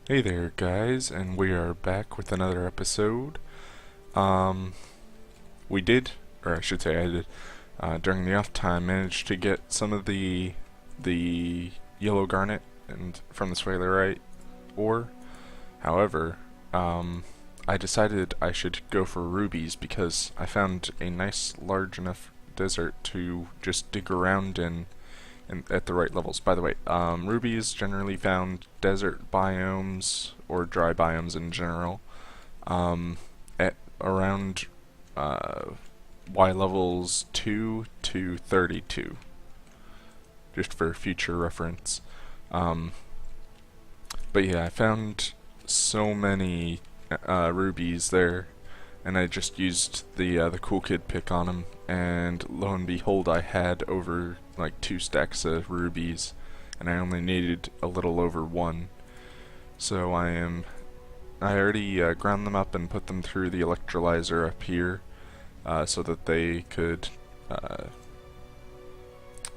Hey there, guys, and we are back with another episode. Um, we did, or I should say, I did, during the off time, managed to get some of the yellow garnet and from the sphalerite ore. However, I decided I should go for rubies because I found a nice, large enough desert to just dig around in and at the right levels. By the way, rubies generally found desert biomes or dry biomes in general at around uh, Y levels 2 to 32, just for future reference. Um, but yeah, I found so many rubies there, and I just used the cool kid pick on them, and lo and behold, I had over like 2 stacks of rubies, and I only needed a little over one. So I already ground them up and put them through the electrolyzer up here, so that uh,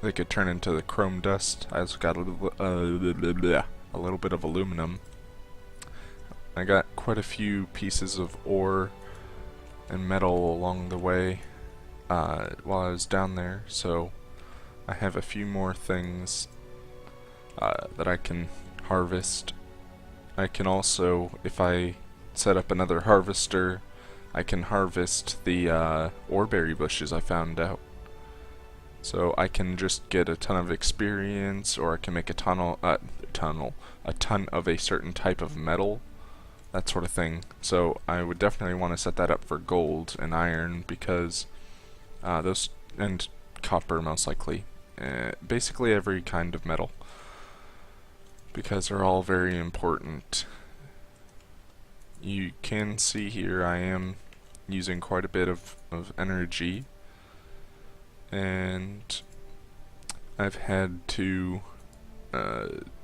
they could turn into the chrome dust. I also got a little bit of aluminum. I got quite a few pieces of ore and metal along the way while I was down there, so I have a few more things that I can harvest. I can also, if I set up another harvester, I can harvest the oreberry bushes I found out. So I can just get a ton of experience, or I can make a ton of a certain type of metal, that sort of thing. So I would definitely want to set that up for gold and iron because those, and copper most likely, basically every kind of metal, because they're all very important. You can see here I am using quite a bit of energy, and I've had to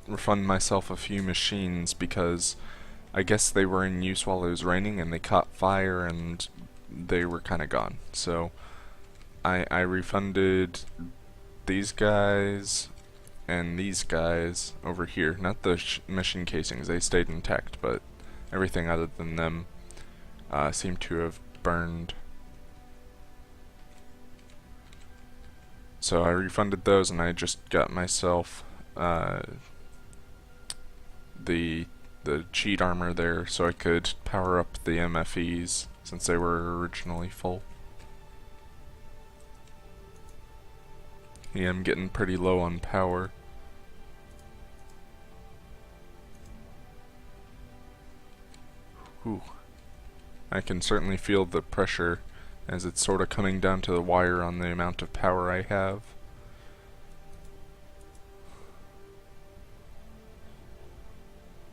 refund myself a few machines because I guess they were in use while it was raining and they caught fire and they were kind of gone. So I refunded these guys and these guys over here. Not the machine casings, they stayed intact, but everything other than them seemed to have burned. So I refunded those, and I just got myself the cheat armor there so I could power up the MFEs since they were originally full. Yeah, I'm getting pretty low on power. Ooh. I can certainly feel the pressure as it's sort of coming down to the wire on the amount of power I have.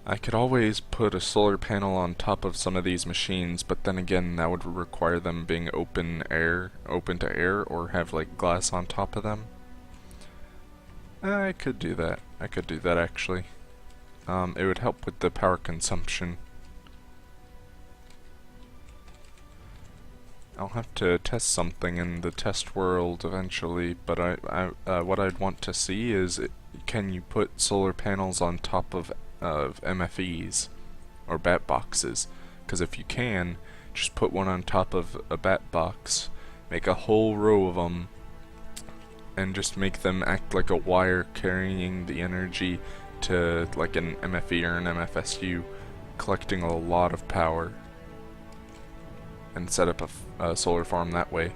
I could always put a solar panel on top of some of these machines, but then again that would require them being open to air, or have like glass on top of them. I could do that. I could do that actually. It would help with the power consumption. I'll have to test something in the test world eventually, but what I'd want to see is, can you put solar panels on top of MFEs or bat boxes? Because if you can, just put one on top of a bat box, make a whole row of them, and just make them act like a wire carrying the energy to like an MFE or an MFSU, collecting a lot of power, and set up a solar farm that way.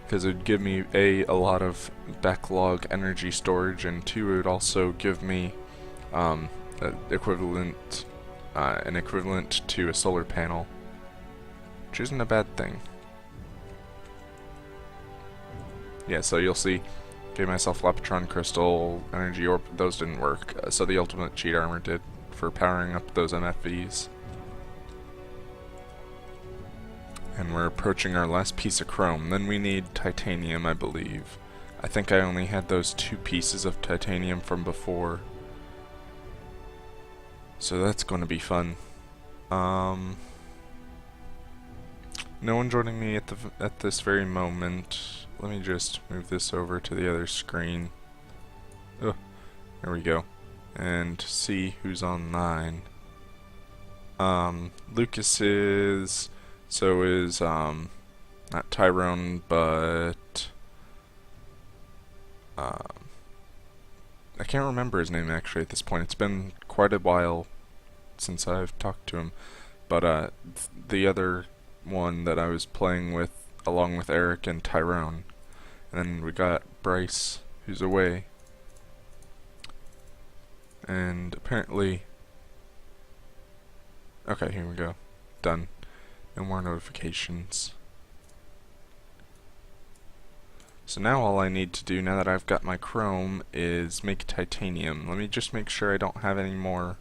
Because it would give me a lot of backlog energy storage, and two, it would also give me an equivalent to a solar panel, which isn't a bad thing. Yeah, so you'll see, gave myself Lapotron Crystal, Energy Orb, those didn't work, so the Ultimate Cheat Armor did for powering up those MFVs. And we're approaching our last piece of chrome. Then we need titanium, I believe. I think I only had those 2 pieces of titanium from before, so that's going to be fun. No one joining me at this very moment. Let me just move this over to the other screen. Oh, there we go. and see who's online. Lucas is, so is, not Tyrone, but, I can't remember his name actually at this point. It's been quite a while since I've talked to him, but, the other one that I was playing with, along with Eric and Tyrone. And then we got Bryce, who's away. And apparently... Okay, here we go. Done. No more notifications. So now all I need to do, now that I've got my chrome, is make titanium. Let me just make sure I don't have any more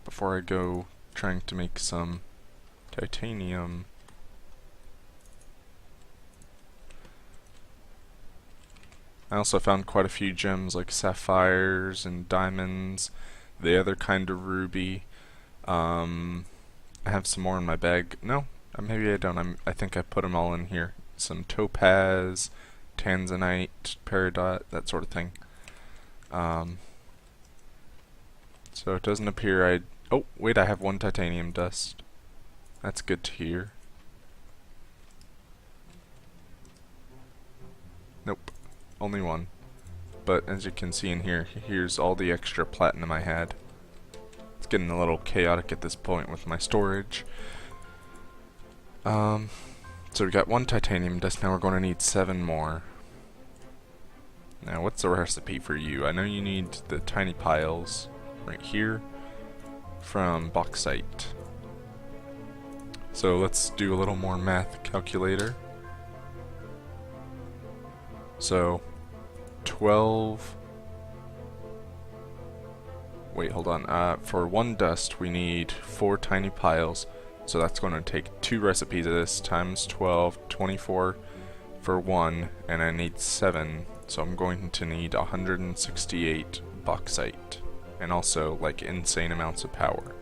before I go trying to make some titanium. I also found quite a few gems like sapphires and diamonds, the other kind of ruby. I have some more in my bag. No, maybe I don't. I think I put them all in here. Some topaz, tanzanite, peridot, that sort of thing. So it doesn't appear oh, wait, I have one titanium dust. That's good to hear. Nope, only one. But as you can see in here, here's all the extra platinum I had. It's getting a little chaotic at this point with my storage. So we got one titanium dust, now we're going to need 7 more. Now what's the recipe for you? I know you need the tiny piles right here from bauxite. So let's do a little more math calculator. So 12... Wait, hold on. For 1 dust we need 4 tiny piles. So that's going to take 2 recipes of this times 12, 24 for 1, and I need 7. So I'm going to need 168 bauxite, and also like insane amounts of power.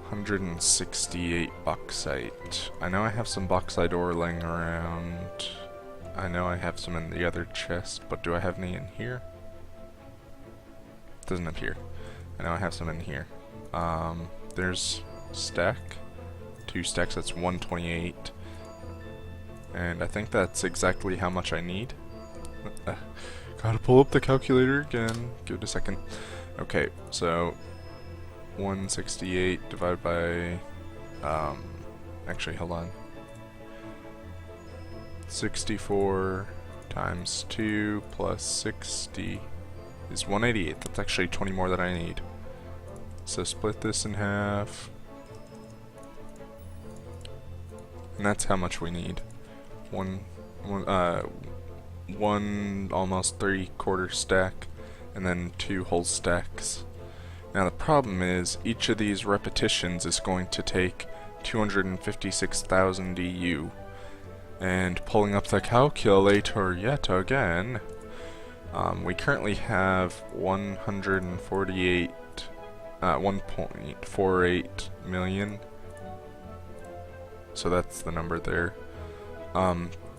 168 bauxite. I know I have some bauxite ore laying around. I know I have some in the other chest, but do I have any in here? Doesn't appear. I know I have some in here. There's stack. 2 stacks, that's 128. And I think that's exactly how much I need. Gotta pull up the calculator again. Give it a second. Okay, so 168 divided by... actually, hold on. 64 times 2 plus 60 is 188. That's actually 20 more than I need. So split this in half. And that's how much we need. One almost 3/4 stack, and then 2 whole stacks. Now the problem is, each of these repetitions is going to take 256,000 EU. And pulling up the calculator yet again, we currently have 1.48 million. So that's the number there.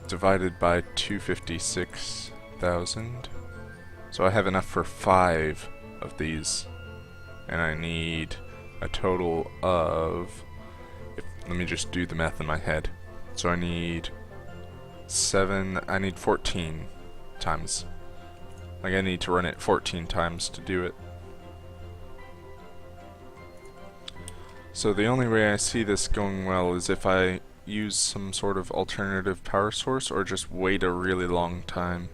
Divided by 256,000. So I have enough for 5 of these. And I need a total of... let me just do the math in my head. So I need 14 times. Like I need to run it 14 times to do it. So the only way I see this going well is if I use some sort of alternative power source or just wait a really long time.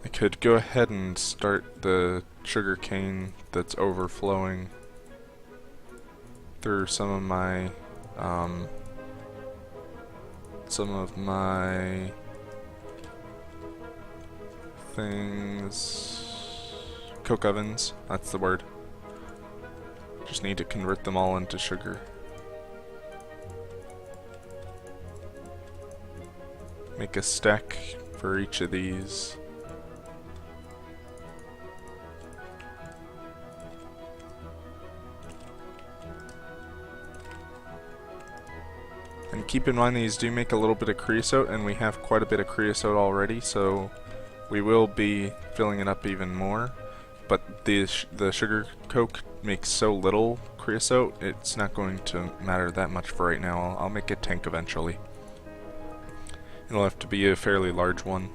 I could go ahead and start the sugarcane that's overflowing through some of my things. Coke ovens, that's the word. Just need to convert them all into sugar. Make a stack for each of these. And keep in mind these do make a little bit of creosote, and we have quite a bit of creosote already, so we will be filling it up even more. But the sugar coke makes so little creosote, it's not going to matter that much for right now. I'll make a tank eventually. It'll have to be a fairly large one.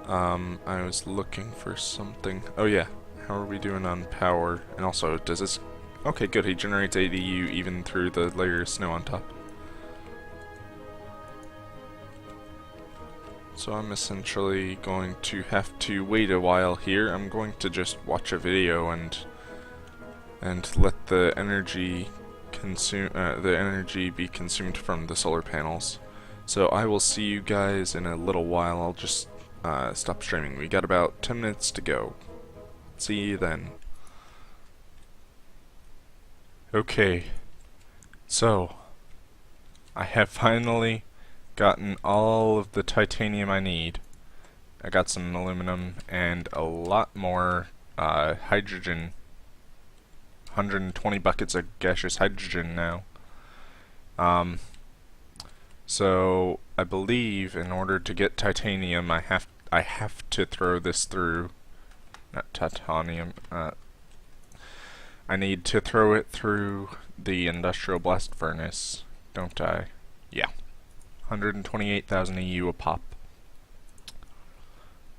I was looking for something. Oh yeah, how are we doing on power? And also, does this... Okay, good, he generates ADU even through the layer of snow on top. So I'm essentially going to have to wait a while here. I'm going to just watch a video and let the energy be consumed from the solar panels. So I will see you guys in a little while. I'll just stop streaming. We got about 10 minutes to go. See you then. Okay, so I have finally gotten all of the titanium I need. I got some aluminum and a lot more hydrogen. 120 buckets of gaseous hydrogen now. So I believe in order to get titanium, I have to throw this through. Not titanium. I need to throw it through the industrial blast furnace, don't I? Yeah. 128,000 EU a pop.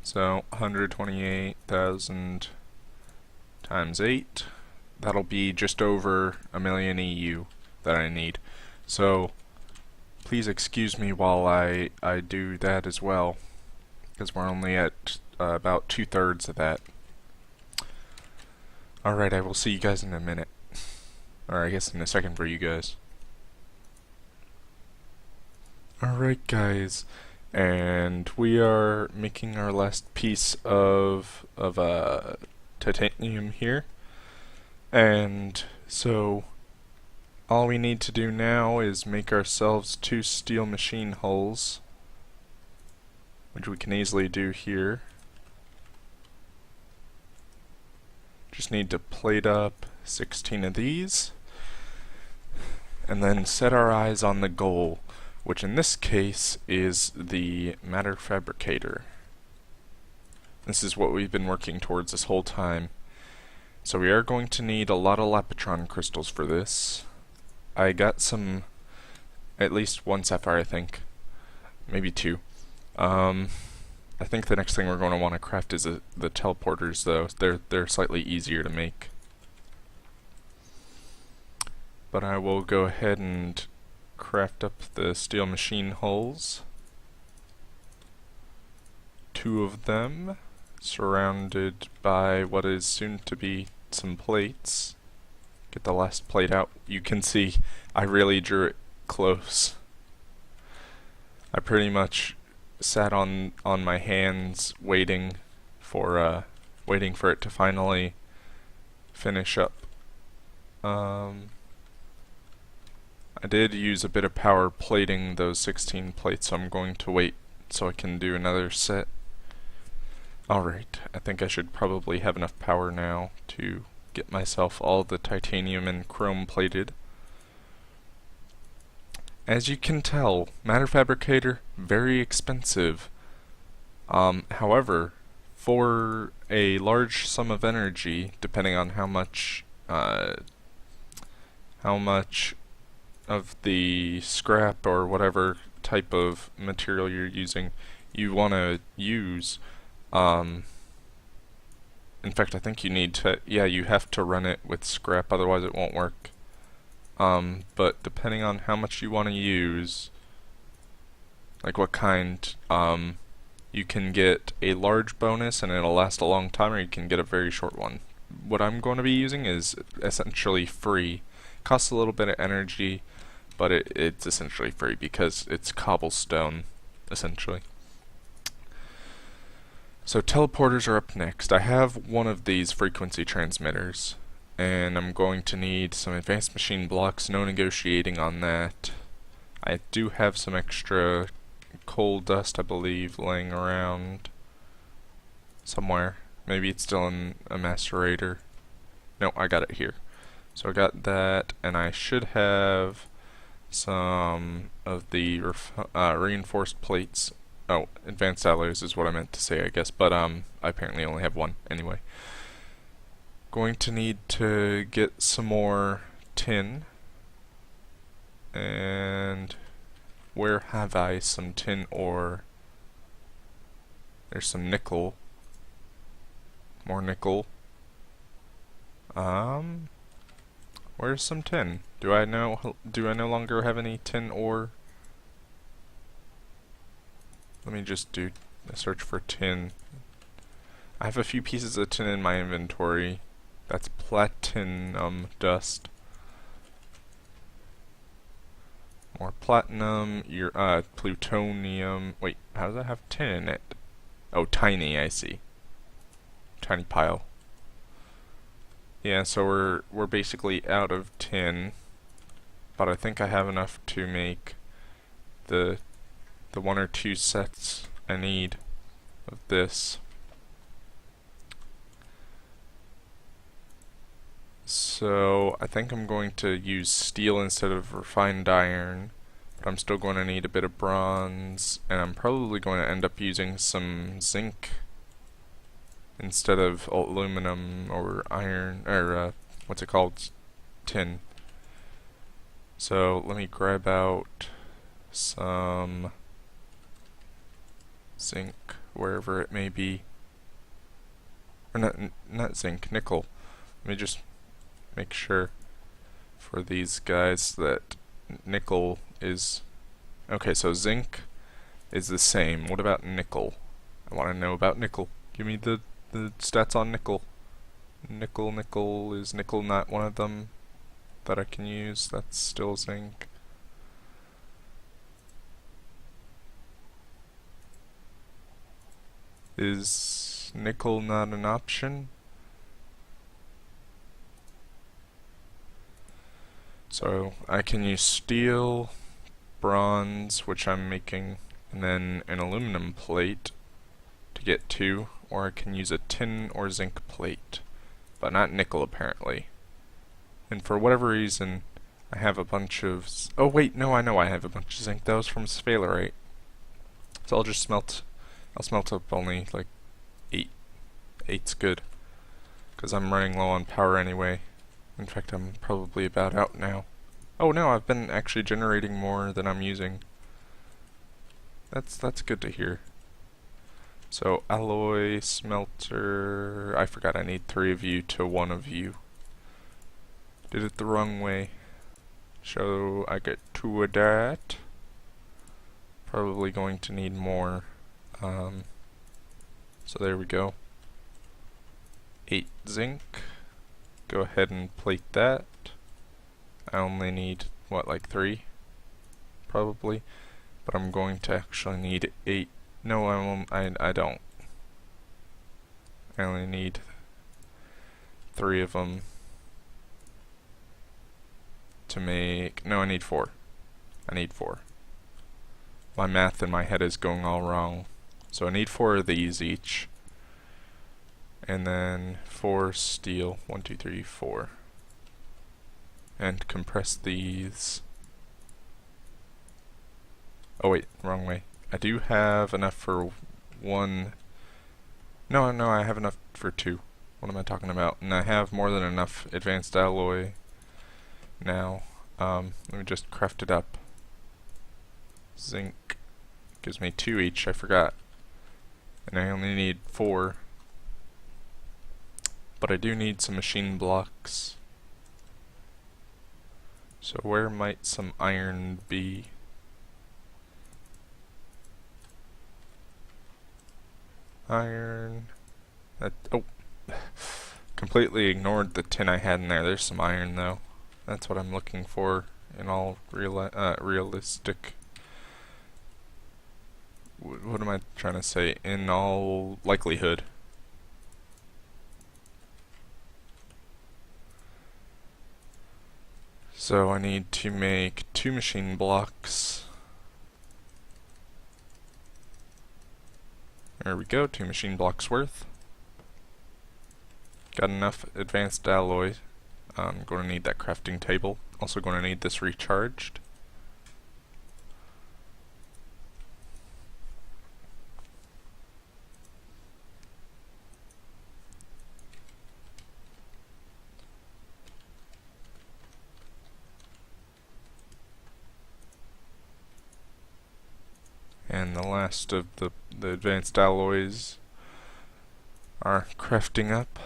So 128,000 times 8. That'll be just over a million EU that I need. So please excuse me while I do that as well, because we're only at about 2/3 of that. Alright, I will see you guys in a minute. Or I guess in a second for you guys. Alright guys, and we are making our last piece of titanium here. And so all we need to do now is make ourselves 2 steel machine hulls, which we can easily do here. Just need to plate up 16 of these, and then set our eyes on the goal, which in this case is the matter fabricator. This is what we've been working towards this whole time. So we are going to need a lot of Lapitron crystals for this. I got some, at least 1 sapphire I think, maybe 2. I think the next thing we're going to want to craft is the teleporters though. They're slightly easier to make. But I will go ahead and craft up the steel machine hulls. 2 of them, surrounded by what is soon to be some plates. Get the last plate out. You can see I really drew it close. I pretty much sat on my hands waiting for it to finally finish up. I did use a bit of power plating those 16 plates, so I'm going to wait so I can do another set. Alright, I think I should probably have enough power now to get myself all the titanium and chrome plated. As you can tell, matter fabricator, very expensive. However, for a large sum of energy, depending on how much of the scrap or whatever type of material you're using you want to use, in fact I think you need to, yeah, you have to run it with scrap, otherwise it won't work. But depending on how much you want to use, like what kind, you can get a large bonus and it'll last a long time, or you can get a very short one. What I'm going to be using is essentially free. Costs a little bit of energy, but it's essentially free because it's cobblestone, essentially. So teleporters are up next. I have one of these frequency transmitters, and I'm going to need some advanced machine blocks, no negotiating on that. I do have some extra coal dust, I believe, laying around somewhere. Maybe it's still in a macerator. No, I got it here. So I got that, and I should have some of the reinforced plates. Oh, advanced alloys is what I meant to say, I guess, but I apparently only have one anyway. Going to need to get some more tin. And where have I some tin ore? There's some nickel. More nickel. Where's some tin? Do I no longer have any tin ore? Let me just do a search for tin. I have a few pieces of tin in my inventory. That's platinum dust. More platinum, plutonium. Wait, how does that have tin in it? Oh, tiny, I see. Tiny pile. Yeah, so we're basically out of tin, but I think I have enough to make the one or two sets I need of this. So I think I'm going to use steel instead of refined iron, but I'm still going to need a bit of bronze, and I'm probably going to end up using some zinc instead of aluminum or iron, or what's it called? Tin. So let me grab out some zinc, wherever it may be. Or not zinc, nickel. Let me just make sure for these guys that nickel is... Okay, so zinc is the same. What about nickel? I want to know about nickel. Give me the stats on nickel. Nickel, is nickel not one of them that I can use? That's still zinc. Is nickel not an option? So I can use steel, bronze, which I'm making, and then an aluminum plate to get two, or I can use a tin or zinc plate, but not nickel apparently. And for whatever reason, I have a bunch of... Oh wait, no, I know I have a bunch of zinc. That was from sphalerite. So I'll just smelt... I'll smelt up only like 8. 8's good, because I'm running low on power anyway. In fact, I'm probably about out now. Oh no, I've been actually generating more than I'm using. That's good to hear. So alloy, smelter... I forgot I need 3 of you to 1 of you. Did it the wrong way. So I get 2 of that. Probably going to need more. So there we go. 8 zinc. Go ahead and plate that. I only need, what, like 3? Probably. But I'm going to actually need 8. No, I don't. I only need 3 of them to make... No, I need 4. I need 4. My math in my head is going all wrong. So I need 4 of these each. And then 4 steel. 1, 2, 3, 4. And compress these. Oh wait, wrong way. I do have enough for 1. No, I have enough for 2. What am I talking about? And I have more than enough advanced alloy now. Let me just craft it up. Zinc gives me 2 each, I forgot. And I only need 4. But I do need some machine blocks. So where might some iron be? Iron. Oh, completely ignored the tin I had in there. There's some iron though. That's what I'm looking for in all realistic. What am I trying to say? In all likelihood. So I need to make 2 machine blocks. There we go, 2 machine blocks worth. Got enough advanced alloy. I'm going to need that crafting table. Also going to need this recharged. And the last of the advanced alloys are crafting up.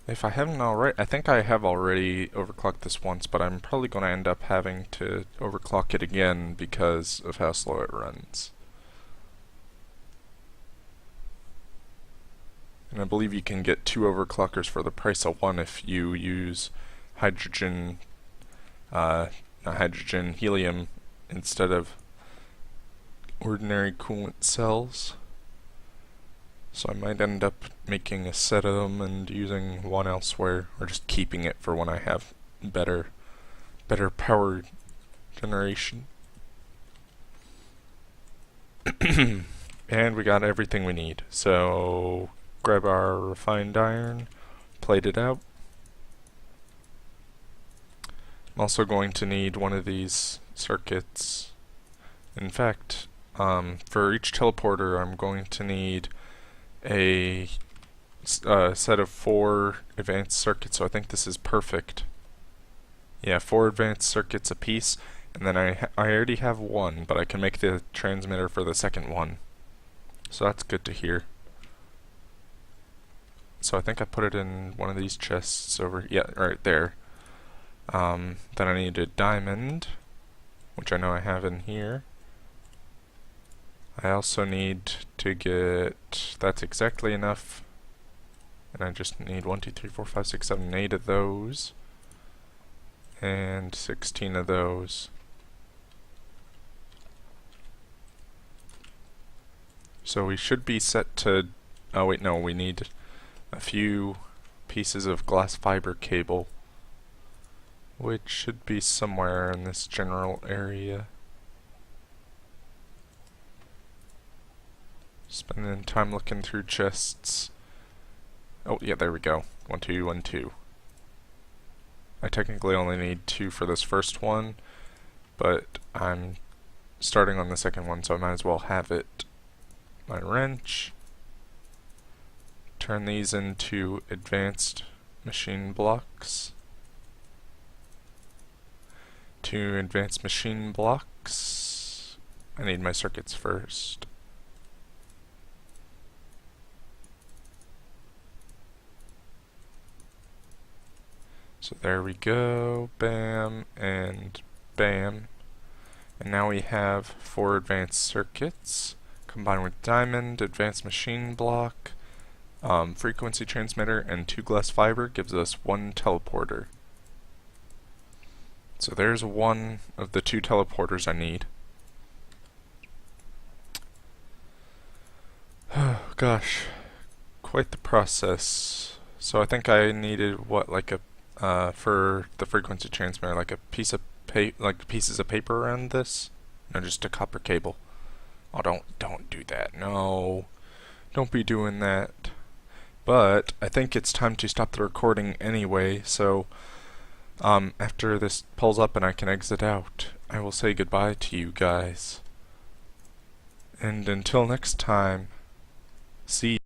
If I haven't already, I think I have already overclocked this once, but I'm probably going to end up having to overclock it again because of how slow it runs. And I believe you can get 2 overclockers for the price of 1 if you use hydrogen, not hydrogen, helium instead of ordinary coolant cells. So I might end up making a set of them and using one elsewhere, or just keeping it for when I have better power generation. And we got everything we need. So grab our refined iron, plate it out. I'm also going to need one of these circuits. In fact, for each teleporter I'm going to need a set of 4 advanced circuits, so I think this is perfect. Yeah, 4 advanced circuits apiece, and then I already have 1, but I can make the transmitter for the second one. So that's good to hear. So I think I put it in one of these chests over, yeah, right there. Then I need a diamond, which I know I have in here. I also need to get, that's exactly enough, and I just need 1, 2, 3, 4, 5, 6, 7, 8 of those, and 16 of those. So we should be set to, oh wait, no, we need a few pieces of glass fiber cable, which should be somewhere in this general area. Spending time looking through chests. Oh, yeah, there we go. 1, 2, 1, 2. I technically only need 2 for this first one, but I'm starting on the second one, so I might as well have it. My wrench. Turn these into advanced machine blocks. 2 advanced machine blocks. I need my circuits first. So there we go, bam, and bam. And now we have 4 advanced circuits, combined with diamond, advanced machine block, frequency transmitter, and 2 glass fiber gives us 1 teleporter. So there's one of the 2 teleporters I need. Oh gosh, quite the process. So I think I needed what, like a for the frequency transmitter, like a piece of pieces of paper around this? No, just a copper cable. Oh, don't do that. No, don't be doing that. But I think it's time to stop the recording anyway. So after this pulls up and I can exit out, I will say goodbye to you guys. And until next time, see.